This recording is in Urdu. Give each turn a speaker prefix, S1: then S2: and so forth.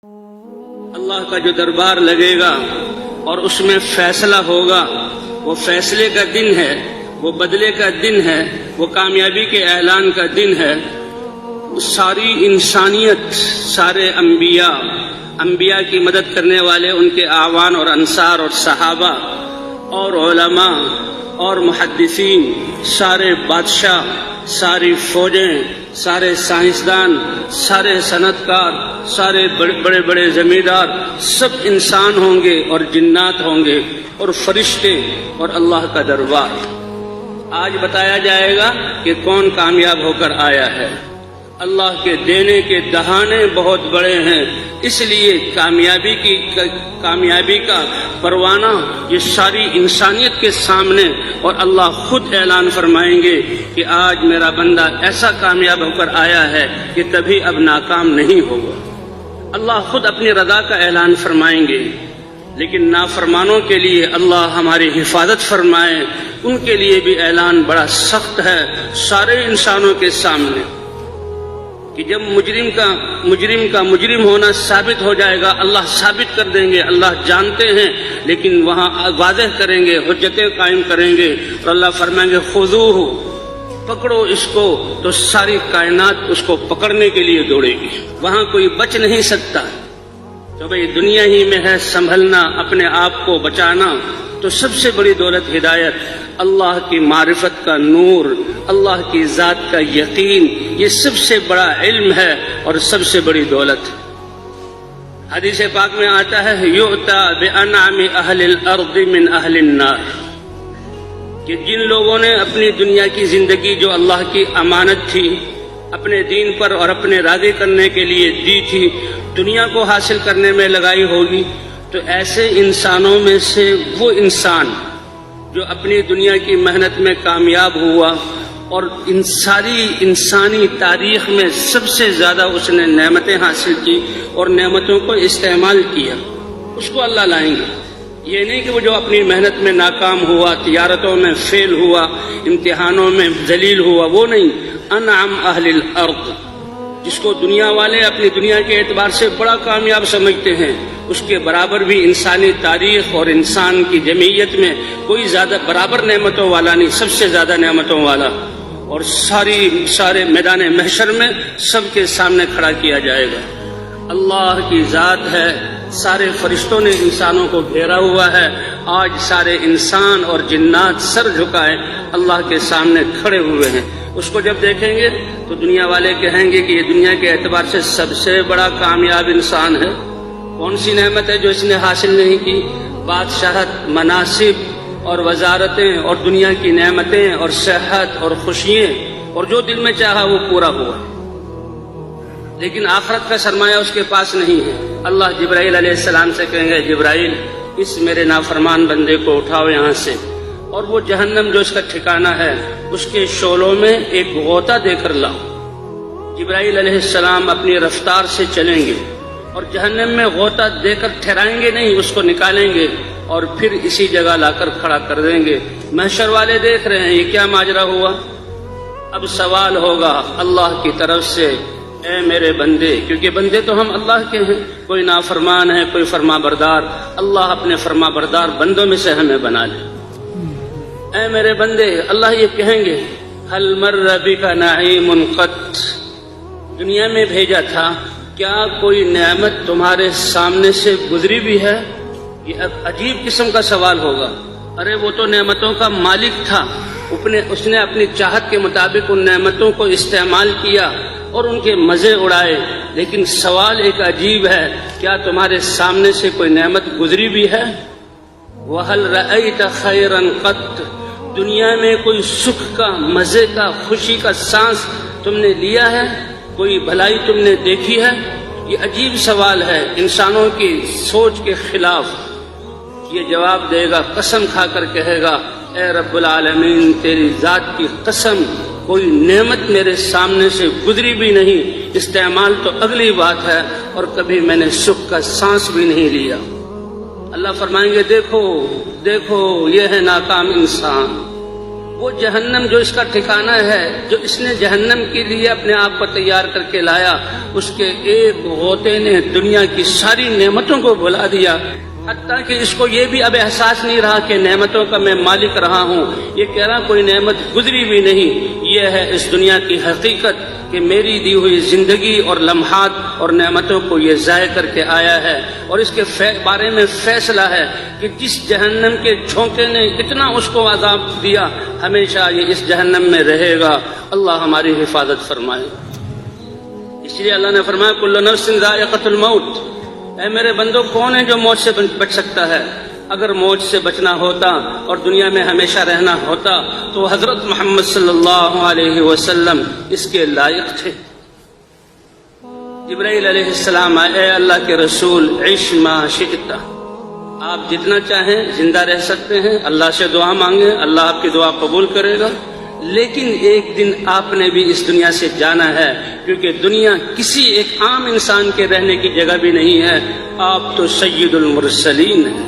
S1: اللہ کا جو دربار لگے گا اور اس میں فیصلہ ہوگا، وہ فیصلے کا دن ہے، وہ بدلے کا دن ہے، وہ کامیابی کے اعلان کا دن ہے۔ ساری انسانیت، سارے انبیاء کی مدد کرنے والے، ان کے اعوان اور انصار اور صحابہ اور علماء اور محدثین، سارے بادشاہ، ساری فوجیں، سارے سائنسدان، سارے صنعت کار، سارے بڑے بڑے زمیندار، سب انسان ہوں گے اور جنات ہوں گے اور فرشتے اور اللہ کا دربار۔ آج بتایا جائے گا کہ کون کامیاب ہو کر آیا ہے۔ اللہ کے دینے کے دہانے بہت بڑے ہیں، اس لیے کامیابی کا پروانہ یہ ساری انسانیت کے سامنے، اور اللہ خود اعلان فرمائیں گے کہ آج میرا بندہ ایسا کامیاب ہو کر آیا ہے کہ کبھی اب ناکام نہیں ہوگا۔ اللہ خود اپنی رضا کا اعلان فرمائیں گے، لیکن نافرمانوں کے لیے اللہ ہماری حفاظت فرمائے، ان کے لیے بھی اعلان بڑا سخت ہے سارے انسانوں کے سامنے کہ جب مجرم کا مجرم ہونا ثابت ہو جائے گا، اللہ ثابت کر دیں گے، اللہ جانتے ہیں، لیکن وہاں واضح کریں گے، حجتیں قائم کریں گے، اور اللہ فرمائیں گے خذوہ، پکڑو اس کو، تو ساری کائنات اس کو پکڑنے کے لیے دوڑے گی، وہاں کوئی بچ نہیں سکتا۔ تو بھئی دنیا ہی میں ہے سنبھلنا، اپنے آپ کو بچانا، تو سب سے بڑی دولت ہدایت، اللہ کی معرفت کا نور، اللہ کی ذات کا یقین، یہ سب سے بڑا علم ہے اور سب سے بڑی دولت۔ حدیث پاک میں آتا ہے یؤتی بانعم اہل الارض من اہل النار، کہ جن لوگوں نے اپنی دنیا کی زندگی جو اللہ کی امانت تھی، اپنے دین پر اور اپنے راضی کرنے کے لیے دی تھی، دنیا کو حاصل کرنے میں لگائی ہوگی، تو ایسے انسانوں میں سے وہ انسان جو اپنی دنیا کی محنت میں کامیاب ہوا اور ان ساری انسانی تاریخ میں سب سے زیادہ اس نے نعمتیں حاصل کی اور نعمتوں کو استعمال کیا، اس کو اللہ لائیں گے۔ یہ نہیں کہ وہ جو اپنی محنت میں ناکام ہوا، تجارتوں میں فیل ہوا، امتحانوں میں ذلیل ہوا، وہ نہیں، انعم اہل الارض، جس کو دنیا والے اپنی دنیا کے اعتبار سے بڑا کامیاب سمجھتے ہیں، اس کے برابر بھی انسانی تاریخ اور انسان کی جمعیت میں کوئی زیادہ برابر نعمتوں والا نہیں، سب سے زیادہ نعمتوں والا، اور سارے میدان محشر میں سب کے سامنے کھڑا کیا جائے گا۔ اللہ کی ذات ہے، سارے فرشتوں نے انسانوں کو گھیرا ہوا ہے، آج سارے انسان اور جنات سر جھکائے اللہ کے سامنے کھڑے ہوئے ہیں۔ اس کو جب دیکھیں گے تو دنیا والے کہیں گے کہ یہ دنیا کے اعتبار سے سب سے بڑا کامیاب انسان ہے، کون سی نعمت ہے جو اس نے حاصل نہیں کی؟ بادشاہت، مناصب اور وزارتیں اور دنیا کی نعمتیں اور صحت اور خوشیاں، اور جو دل میں چاہا وہ پورا ہوا، لیکن آخرت کا سرمایہ اس کے پاس نہیں ہے۔ اللہ جبرائیل علیہ السلام سے کہیں گے جبرائیل، اس میرے نافرمان بندے کو اٹھاؤ یہاں سے، اور وہ جہنم جو اس کا ٹھکانہ ہے اس کے شعلوں میں ایک غوطہ دے کر لاؤ۔ جبرائیل علیہ السلام اپنی رفتار سے چلیں گے اور جہنم میں غوطہ دے کر ٹھہرائیں گے نہیں، اس کو نکالیں گے اور پھر اسی جگہ لا کر کھڑا کر دیں گے۔ محشر والے دیکھ رہے ہیں یہ کیا ماجرا ہوا، اب سوال ہوگا اللہ کی طرف سے، اے میرے بندے، کیونکہ بندے تو ہم اللہ کے ہیں، کوئی نافرمان ہے، کوئی فرما بردار، اللہ اپنے فرما بردار بندوں میں سے ہمیں بنا لے۔ اے میرے بندے، اللہ یہ کہیں گے هل مر بک نعیم قط، دنیا میں بھیجا تھا، کیا کوئی نعمت تمہارے سامنے سے گزری بھی ہے؟ یہ عجیب قسم کا سوال ہوگا۔ ارے وہ تو نعمتوں کا مالک تھا، اس نے اپنی چاہت کے مطابق ان نعمتوں کو استعمال کیا اور ان کے مزے اڑائے، لیکن سوال ایک عجیب ہے، کیا تمہارے سامنے سے کوئی نعمت گزری بھی ہے؟ وَهَلْ رَأَيْتَ خَيْرًا قَطْ، دنیا میں کوئی سکھ کا، مزے کا، خوشی کا سانس تم نے لیا ہے؟ کوئی بھلائی تم نے دیکھی ہے؟ یہ عجیب سوال ہے، انسانوں کی سوچ کے خلاف۔ یہ جواب دے گا، قسم کھا کر کہے گا، اے رب العالمین تیری ذات کی قسم، کوئی نعمت میرے سامنے سے گزری بھی نہیں، استعمال تو اگلی بات ہے، اور کبھی میں نے سکھ کا سانس بھی نہیں لیا۔ اللہ فرمائیں گے دیکھو دیکھو، یہ ہے ناکام انسان، وہ جہنم جو اس کا ٹھکانہ ہے، جو اس نے جہنم کے لیے اپنے آپ کو تیار کر کے لایا، اس کے ایک غوطے نے دنیا کی ساری نعمتوں کو بھلا دیا، حتیٰ کہ اس کو یہ بھی اب احساس نہیں رہا کہ نعمتوں کا میں مالک رہا ہوں۔ یہ کہہ رہا کوئی نعمت گزری بھی نہیں۔ یہ ہے اس دنیا کی حقیقت کہ میری دی ہوئی زندگی اور لمحات اور نعمتوں کو یہ ضائع کر کے آیا ہے، اور اس کے بارے میں فیصلہ ہے کہ جس جہنم کے جھونکے نے اتنا اس کو عذاب دیا، ہمیشہ یہ اس جہنم میں رہے گا۔ اللہ ہماری حفاظت فرمائے۔ اس لیے اللہ نے فرمایا کل نفس ذائقۃ الموت، اے میرے بندو کون ہے جو موت سے بچ سکتا ہے؟ اگر موت سے بچنا ہوتا اور دنیا میں ہمیشہ رہنا ہوتا تو حضرت محمد صلی اللہ علیہ وسلم اس کے لائق تھے۔ جبرائیل علیہ السلام آئے، اے اللہ کے رسول عش ما شئت، آپ جتنا چاہیں زندہ رہ سکتے ہیں، اللہ سے دعا مانگیں، اللہ آپ کی دعا قبول کرے گا، لیکن ایک دن آپ نے بھی اس دنیا سے جانا ہے، کیونکہ دنیا کسی ایک عام انسان کے رہنے کی جگہ بھی نہیں ہے، آپ تو سید المرسلین ہیں۔